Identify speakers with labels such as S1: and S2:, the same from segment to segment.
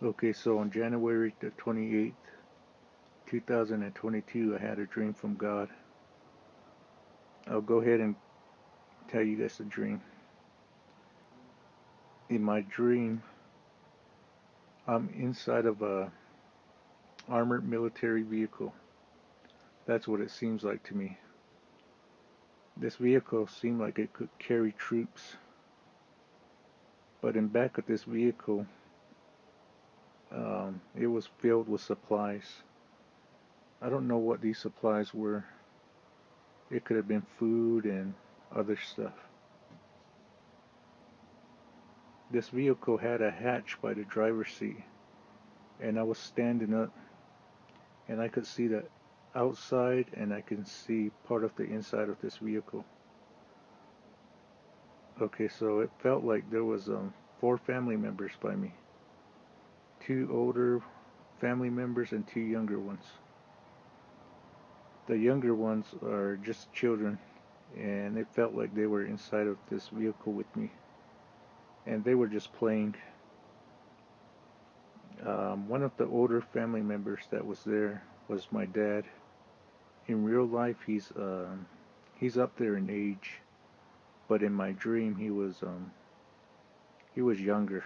S1: Okay, so on January the 28th, 2022, I had a dream from God. I'll go ahead and tell you guys the dream. In my dream, I'm inside of a armored military vehicle. That's what it seems like to me. This vehicle seemed like it could carry troops, but in back of this vehicle, it was filled with supplies. I don't know what these supplies were. It could have been food and other stuff. This vehicle had a hatch by the driver's seat, and I was standing up, and I could see the outside, and I can see part of the inside of this vehicle. Okay, so it felt like there was four family members by me, two older family members and two younger ones. The younger ones are just children, and it felt like they were inside of this vehicle with me, and they were just playing. One of the older family members that was there was my dad. In real life, he's up there in age, but in my dream, he was younger.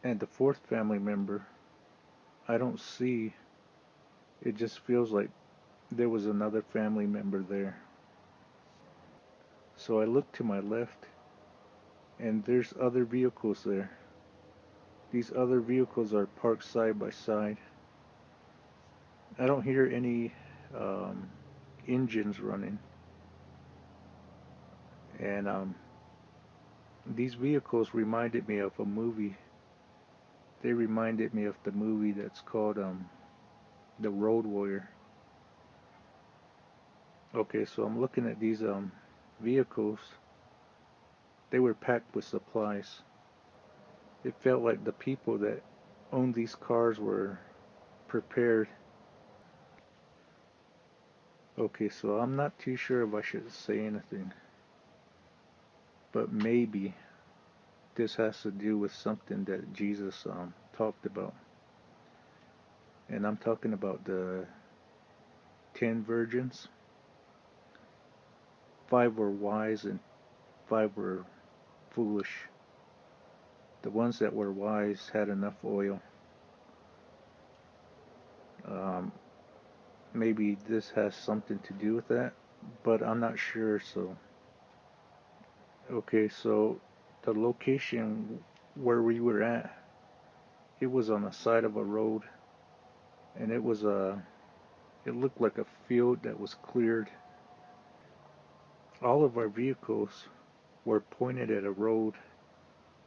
S1: And the fourth family member, I don't see. It just feels like there was another family member there. So I look to my left, and there's other vehicles there. These other vehicles are parked side by side. I don't hear any um, engines running, and these vehicles reminded me of a movie. They reminded me of the movie that's called The Road Warrior. Okay, so I'm looking at these vehicles. They were packed with supplies. It felt like the people that owned these cars were prepared. Okay, so I'm not too sure if I should say anything, but maybe this has to do with something that Jesus talked about. And I'm talking about the 10 virgins. Five were wise and five were foolish. The ones that were wise had enough oil. Um, Maybe this has something to do with that, but I'm not sure. So, okay, so the location where we were at, it was on the side of a road, and it looked like a field that was cleared. All of our vehicles were pointed at a road,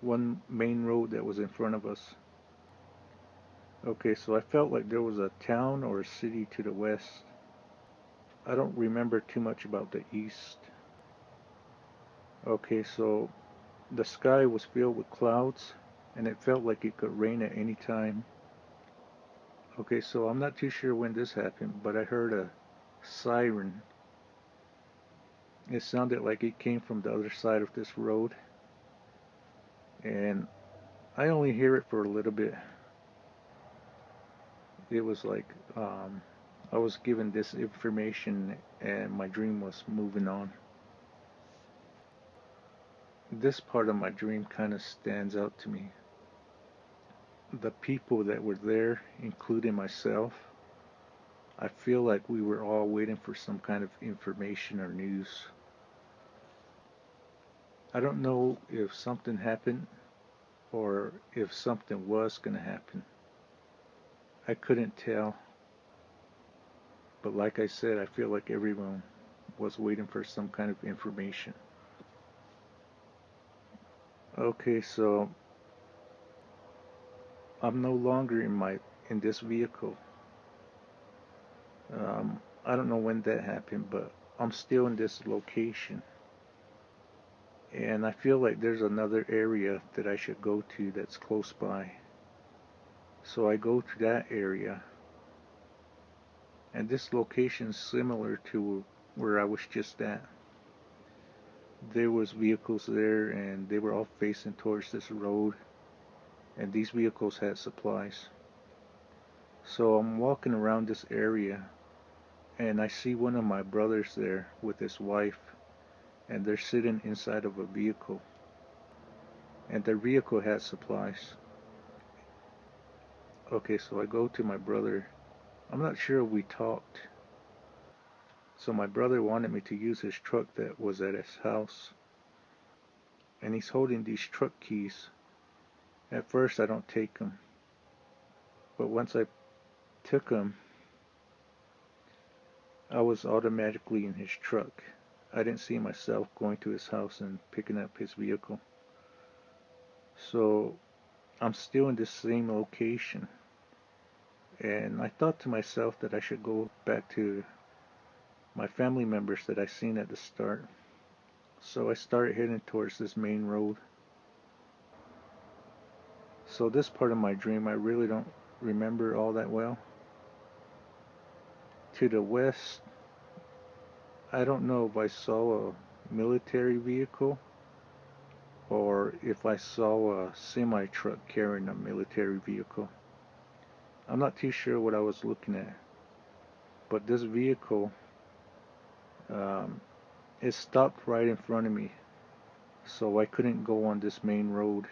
S1: one main road that was in front of us. Okay, so I felt like there was a town or a city to the west. I don't remember too much about the east. Okay, so the sky was filled with clouds, and it felt like it could rain at any time. Okay, so I'm not too sure when this happened, but I heard a siren. It sounded like it came from the other side of this road, and I only hear it for a little bit. It was like I was given this information, and my dream was moving on. This part of my dream kind of stands out to me. The people that were there, including myself, I feel like we were all waiting for some kind of information or news. I don't know if something happened or if something was going to happen. I couldn't tell, but like I said, I feel like everyone was waiting for some kind of information. Okay, so I'm no longer in this vehicle. I don't know when that happened, but I'm still in this location. And I feel like there's another area that I should go to that's close by. So I go to that area, and this location is similar to where I was just at. There was vehicles there, and they were all facing towards this road. and these vehicles had supplies. So I'm walking around this area and I see one of my brothers there with his wife, and they're sitting inside of a vehicle, and their vehicle had supplies. Okay, so I go to my brother. I'm not sure if we talked. So my brother wanted me to use his truck that was at his house, and he's holding these truck keys. At first I don't take them, but once I took them, I was automatically in his truck. I didn't see myself going to his house and picking up his vehicle. So I'm still in the same location. And I thought to myself that I should go back to my family members that I seen at the start. So I started heading towards this main road. So this part of my dream I really don't remember all that well. To the west, I don't know if I saw a military vehicle or if I saw a semi truck carrying a military vehicle. I'm not too sure what I was looking at, but this vehicle, um, it stopped right in front of me, so I couldn't go on this main road.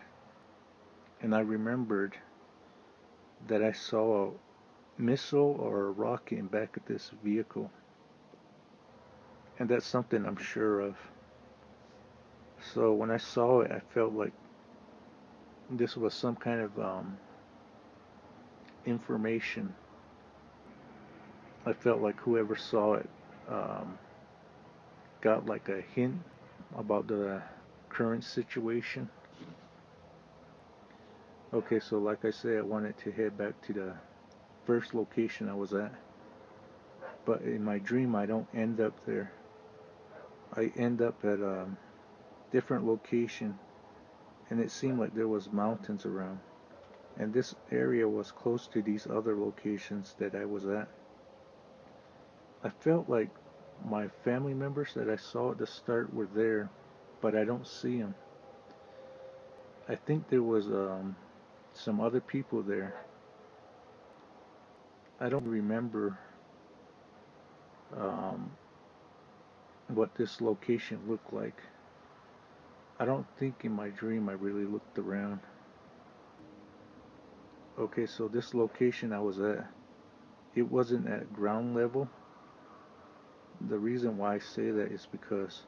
S1: And I remembered that I saw a missile or a rocket in back of this vehicle, and that's something I'm sure of. So when I saw it, I felt like this was some kind of information. I felt like whoever saw it um, got like a hint about the current situation. Okay, so like I said, I wanted to head back to the first location I was at, but in my dream, I don't end up there. I end up at a different location, and it seemed like there was mountains around, and this area was close to these other locations that I was at. I felt like my family members that I saw at the start were there, but I don't see them. I think there was some other people there. I don't remember um, what this location looked like. I don't think in my dream I really looked around. Okay, so this location I was at, it wasn't at ground level. The reason why I say that is because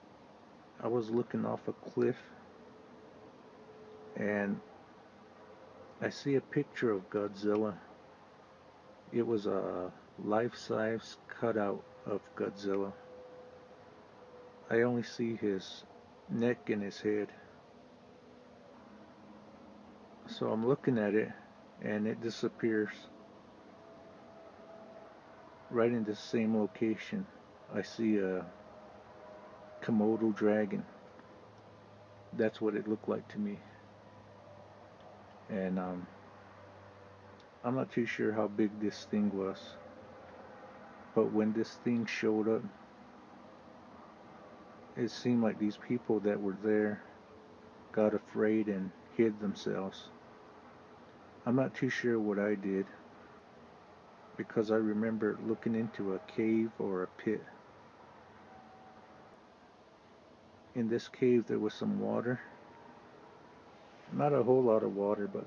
S1: I was looking off a cliff and I see a picture of Godzilla. It was a life-size cutout of Godzilla. I only see his neck and his head. So I'm looking at it and it disappears right in the same location. I see a Komodo dragon. That's what it looked like to me. And I'm not too sure how big this thing was, but when this thing showed up, it seemed like these people that were there got afraid and hid themselves. I'm not too sure what I did because I remember looking into a cave or a pit. In this cave there was some water. Not a whole lot of water, but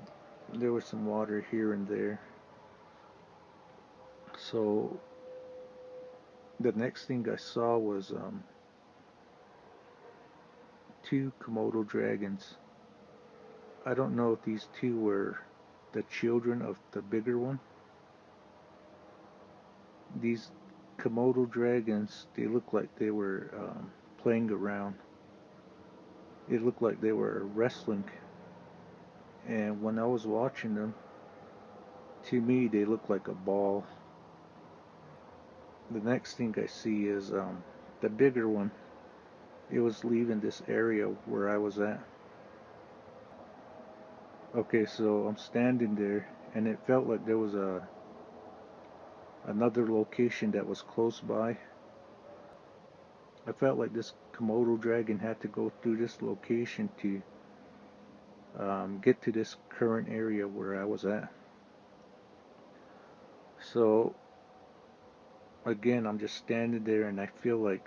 S1: there was some water here and there. So the next thing I saw was two Komodo dragons. I don't know if these two were the children of the bigger one. These Komodo dragons, they looked like they were playing around. It looked like they were wrestling. And when I was watching them, to me, they looked like a ball. The next thing I see is the bigger one. It was leaving this area where I was at. Okay, so I'm standing there, and it felt like there was another location that was close by. I felt like this Komodo dragon had to go through this location to get to this current area where I was at. So again, I'm just standing there and I feel like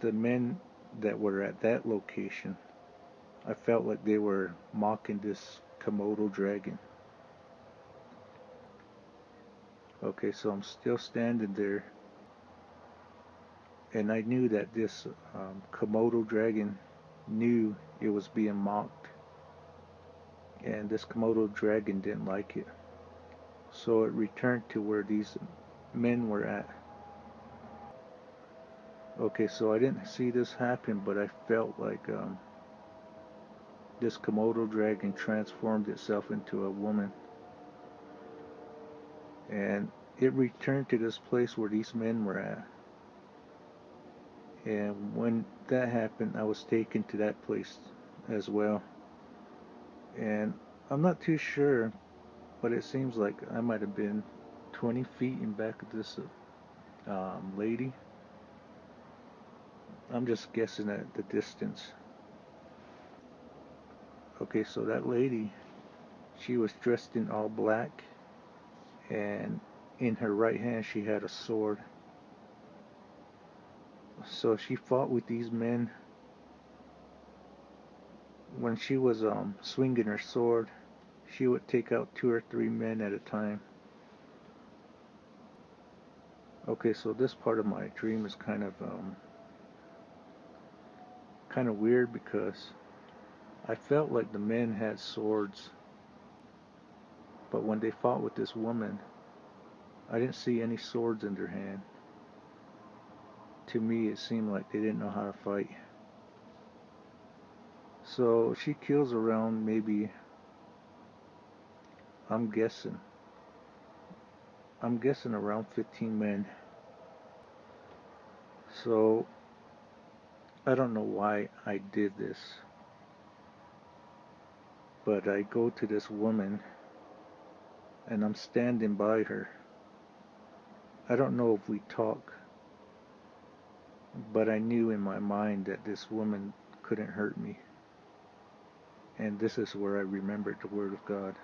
S1: the men that were at that location, I felt like they were mocking this Komodo dragon. Okay, so I'm still standing there, and I knew that this Komodo dragon knew it was being mocked, and this Komodo dragon didn't like it. So it returned to where these men were at. Okay, so I didn't see this happen, but I felt like this Komodo dragon transformed itself into a woman, and it returned to this place where these men were at. And when that happened, I was taken to that place as well. And I'm not too sure, but it seems like I might have been 20 feet in back of this lady. I'm just guessing at the distance. Okay, so that lady, she was dressed in all black, and in her right hand she had a sword. So she fought with these men. When she was swinging her sword, she would take out 2 or 3 men at a time. Okay, so this part of my dream is kind of weird because I felt like the men had swords, but when they fought with this woman, I didn't see any swords in their hand. To me, it seemed like they didn't know how to fight. So she kills around maybe, I'm guessing, I'm guessing around 15 men. So I don't know why I did this, but I go to this woman and I'm standing by her. I don't know if we talk, but I knew in my mind that this woman couldn't hurt me. And this is where I remembered the Word of God.